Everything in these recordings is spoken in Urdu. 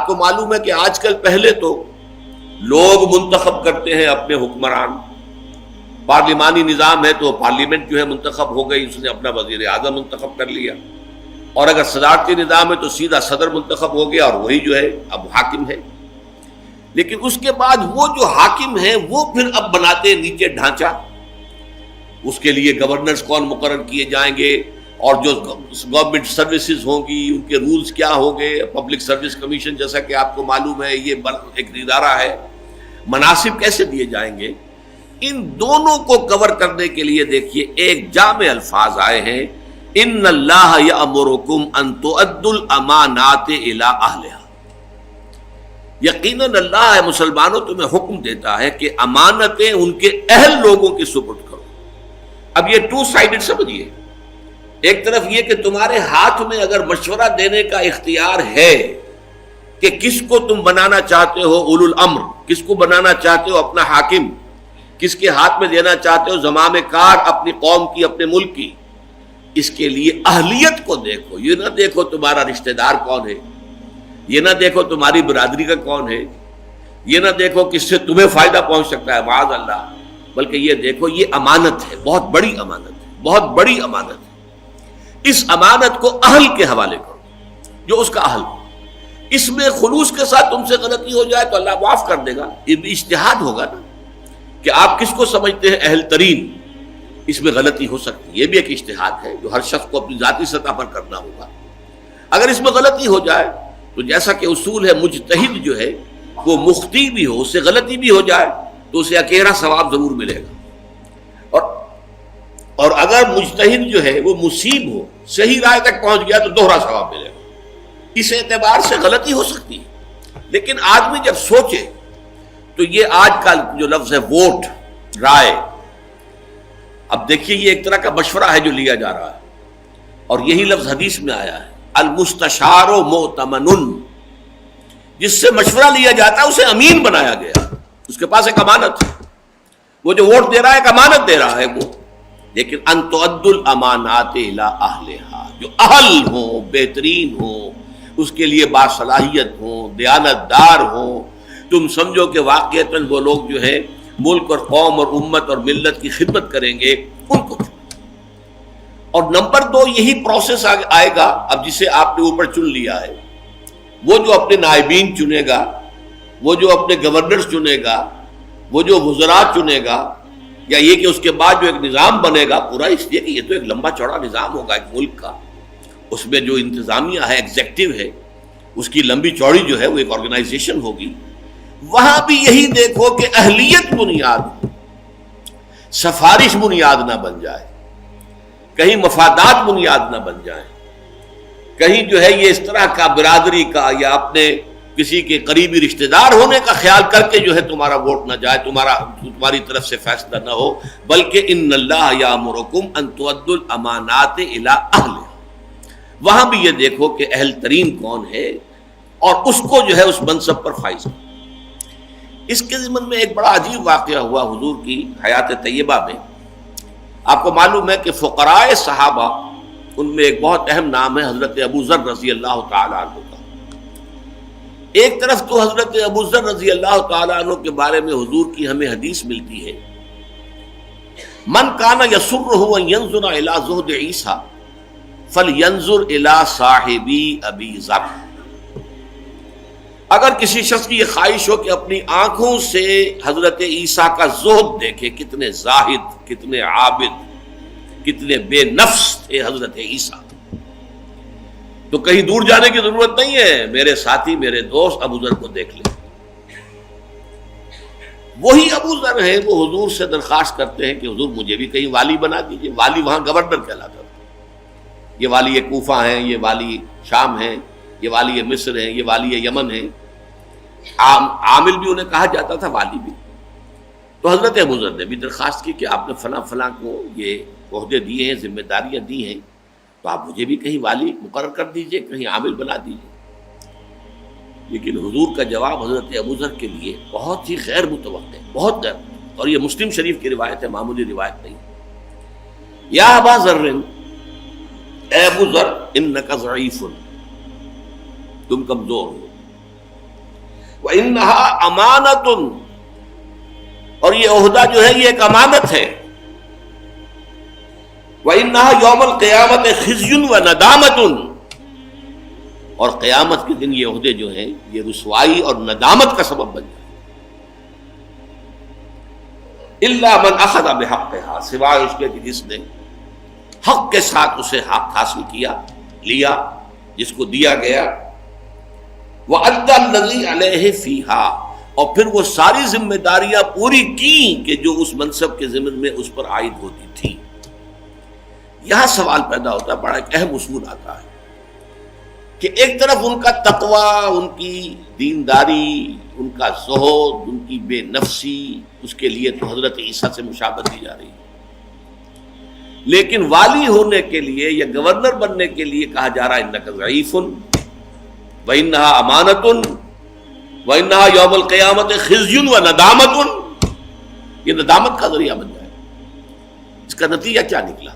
آپ کو معلوم ہے کہ آج کل پہلے تو لوگ منتخب کرتے ہیں اپنے حکمران، پارلیمانی نظام ہے تو پارلیمنٹ جو ہے منتخب ہو گئی، اس نے اپنا وزیر اعظم منتخب کر لیا، اور اگر صدارتی نظام ہے تو سیدھا صدر منتخب ہو گیا اور وہی جو ہے اب حاکم ہے۔ لیکن اس کے بعد وہ جو حاکم ہیں وہ پھر اب بناتے ہیں نیچے ڈھانچہ، اس کے لیے گورنرز کون مقرر کیے جائیں گے، اور جو گورنمنٹ سروسز ہوں گی ان کے رولز کیا ہوں گے، پبلک سروس کمیشن جیسا کہ آپ کو معلوم ہے یہ ایک ادارہ ہے، مناصب کیسے دیے جائیں گے۔ ان دونوں کو کور کرنے کے لیے دیکھیے ایک جامع الفاظ آئے ہیں، ان اللہ یأمرکم ان تؤدوا الامانات الی اہلہا، یقیناً اللہ ہے مسلمانوں تمہیں حکم دیتا ہے کہ امانتیں ان کے اہل لوگوں کی سپرد کرو۔ اب یہ ٹو سائیڈڈ سمجھیے، ایک طرف یہ کہ تمہارے ہاتھ میں اگر مشورہ دینے کا اختیار ہے کہ کس کو تم بنانا چاہتے ہو اولو الامر، کس کو بنانا چاہتے ہو اپنا حاکم، کس کے ہاتھ میں دینا چاہتے ہو زمام کار اپنی قوم کی، اپنے ملک کی، اس کے لیے اہلیت کو دیکھو، یہ نہ دیکھو تمہارا رشتہ دار کون ہے، یہ نہ دیکھو تمہاری برادری کا کون ہے، یہ نہ دیکھو کس سے تمہیں فائدہ پہنچ سکتا ہے معاذ اللہ، بلکہ یہ دیکھو یہ امانت ہے، بہت بڑی امانت ہے، بہت بڑی امانت ہے۔ اس امانت کو اہل کے حوالے کرو، جو اس کا اہل ہو۔ اس میں خلوص کے ساتھ تم سے غلطی ہو جائے تو اللہ معاف کر دے گا، یہ بھی اجتہاد ہوگا نا کہ آپ کس کو سمجھتے ہیں اہل ترین، اس میں غلطی ہو سکتی ہے، یہ بھی ایک اجتہاد ہے جو ہر شخص کو اپنی ذاتی سطح پر کرنا ہوگا۔ اگر اس میں غلطی ہو جائے تو جیسا کہ اصول ہے مجتہد جو ہے وہ مخطی بھی ہو، اس سے غلطی بھی ہو جائے تو اسے اکیرا ثواب ضرور ملے گا، اور اگر مجتہد جو ہے وہ مصیب ہو، صحیح رائے تک پہنچ گیا تو دوہرا ثواب ملے گا۔ اس اعتبار سے غلطی ہو سکتی ہے، لیکن آدمی جب سوچے تو یہ آج کل جو لفظ ہے ووٹ، رائے، اب دیکھیے یہ ایک طرح کا مشورہ ہے جو لیا جا رہا ہے، اور یہی لفظ حدیث میں آیا ہے المستشار مؤتمن، جس سے مشورہ لیا جاتا ہے اسے امین بنایا گیا، اس کے پاس ایک امانت ہے، وہ جو ووٹ دے رہا ہے ایک امانت دے رہا ہے وہ۔ لیکن ان تؤدوا الامانات الی اہلہا، جو اہل ہوں، بہترین ہوں، اس کے لیے باصلاحیت ہوں، دیانت دار ہوں، تم سمجھو کہ واقعتاً وہ لوگ جو ہے ملک اور قوم اور امت اور ملت کی خدمت کریں گے، ان کو چنو۔ اور نمبر 2 یہی پروسیس آئے گا، اب جسے آپ نے اوپر چن لیا ہے، وہ جو اپنے نائبین چنے گا، وہ جو اپنے گورنرز چنے گا، وہ جو وزراء چنے گا، یا یہ کہ اس کے بعد جو ایک نظام بنے گا پورا، اس لیے کہ یہ تو ایک لمبا چوڑا نظام ہوگا ایک ملک کا، اس میں جو انتظامیہ ہے، ایگزیکٹو ہے، اس کی لمبی چوڑی جو ہے وہ ایک آرگنائزیشن ہوگی۔ وہاں بھی یہی دیکھو کہ اہلیت بنیاد ہو، سفارش بنیاد نہ بن جائے، کہیں مفادات بنیاد نہ بن جائیں، کہیں جو ہے یہ اس طرح کا برادری کا یا اپنے کسی کے قریبی رشتہ دار ہونے کا خیال کر کے جو ہے تمہارا ووٹ نہ جائے، تمہاری طرف سے فیصلہ نہ ہو، بلکہ ان اللہ یامرکم ان تؤدوا الامانات الی اہلہا، وہاں بھی یہ دیکھو کہ اہل ترین کون ہے اور اس کو جو ہے اس منصب پر فائز ہو۔ اس کے ضمن میں ایک بڑا عجیب واقعہ ہوا حضور کی حیات طیبہ میں۔ آپ کو معلوم ہے کہ فقراء صحابہ، ان میں ایک بہت اہم نام ہے حضرت ابو ذر رضی اللہ تعالی عنہ کا۔ ایک طرف تو حضرت ابو ذر رضی اللہ تعالی عنہ کے بارے میں حضور کی ہمیں حدیث ملتی ہے، من کان یسرہ ان ینظر الی زہد عیسیٰ فلینظر الی صاحبی ابی ذر، اگر کسی شخص کی یہ خواہش ہو کہ اپنی آنکھوں سے حضرت عیسیٰ کا زہد دیکھے، کتنے زاہد، کتنے عابد، کتنے بے نفس تھے حضرت عیسیٰ، تو کہیں دور جانے کی ضرورت نہیں ہے، میرے ساتھی، میرے دوست ابو ذر کو دیکھ لیں۔ وہی ابو ذر ہیں وہ حضور سے درخواست کرتے ہیں کہ حضور مجھے بھی کہیں والی بنا دیجئے۔ والی وہاں گورنر کہلاتا تھا، یہ والی کوفہ ہیں، یہ والی شام ہیں، یہ والی مصر ہیں، یہ والی یمن ہیں، عامل بھی انہیں کہا جاتا تھا، والی بھی۔ تو حضرت ابو ذر نے بھی درخواست کی کہ آپ نے فلاں فلاں کو یہ عہدے دیے ہیں، ذمہ داریاں دی ہیں، تو آپ مجھے بھی کہیں والی مقرر کر دیجئے، کہیں عامل بنا دیجئے۔ لیکن حضور کا جواب حضرت ابو ذر کے لیے بہت ہی غیر متوقع، بہت غیر متوقع، اور یہ مسلم شریف کی روایت ہے، معمولی روایت نہیں۔ یا ابا ذر، اے ابو ذر، انک ضعیف، تم کمزور ہو، وَإِنَّهَا أَمَانَةٌ، اور یہ عہدہ جو ہے یہ ایک امانت ہے. وَإِنَّهَا يَوْمَ الْقِيَامَةِ خِزْيٌ وَنَدَامَةٌ، اور قیامت کے دن یہ عہدے جو ہیں یہ رسوائی اور ندامت کا سبب بن جائے. إِلَّا مَنْ أَخَذَ بِحَقِّهَا، سوائے اس کے کہ جس نے حق کے ساتھ اسے حق حاصل کیا، لیا، جس کو دیا گیا. وَأَدَّى الَّذِي عَلَيْهِ فِيهَا، اور پھر وہ ساری ذمہ داریاں پوری کی کہ جو اس منصب کے ضمن میں اس پر عائد ہوتی تھی. یہاں سوال پیدا ہوتا ہے، بڑا ایک اہم اصول آتا ہے کہ ایک طرف ان کا تقوی، ان کی دینداری، ان کا زہد، ان کی بے نفسی، اس کے لیے تو حضرت عیسیٰ سے مشابہت دی جا رہی ہے، لیکن والی ہونے کے لیے یا گورنر بننے کے لیے کہا جا رہا ہے انک ضعیف وانھا امانۃ وانھا یوم القیامت خزی وندامۃ، یہ ندامت کا ذریعہ بن جائے. اس کا نتیجہ کیا نکلا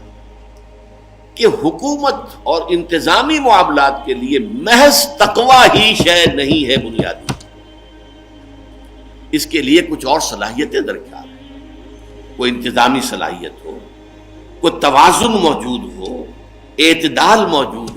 کہ حکومت اور انتظامی معاملات کے لیے محض تقوی ہی شے نہیں ہے بنیادی، اس کے لیے کچھ اور صلاحیتیں درکار ہیں. کوئی انتظامی صلاحیت ہو، کوئی توازن موجود ہو، اعتدال موجود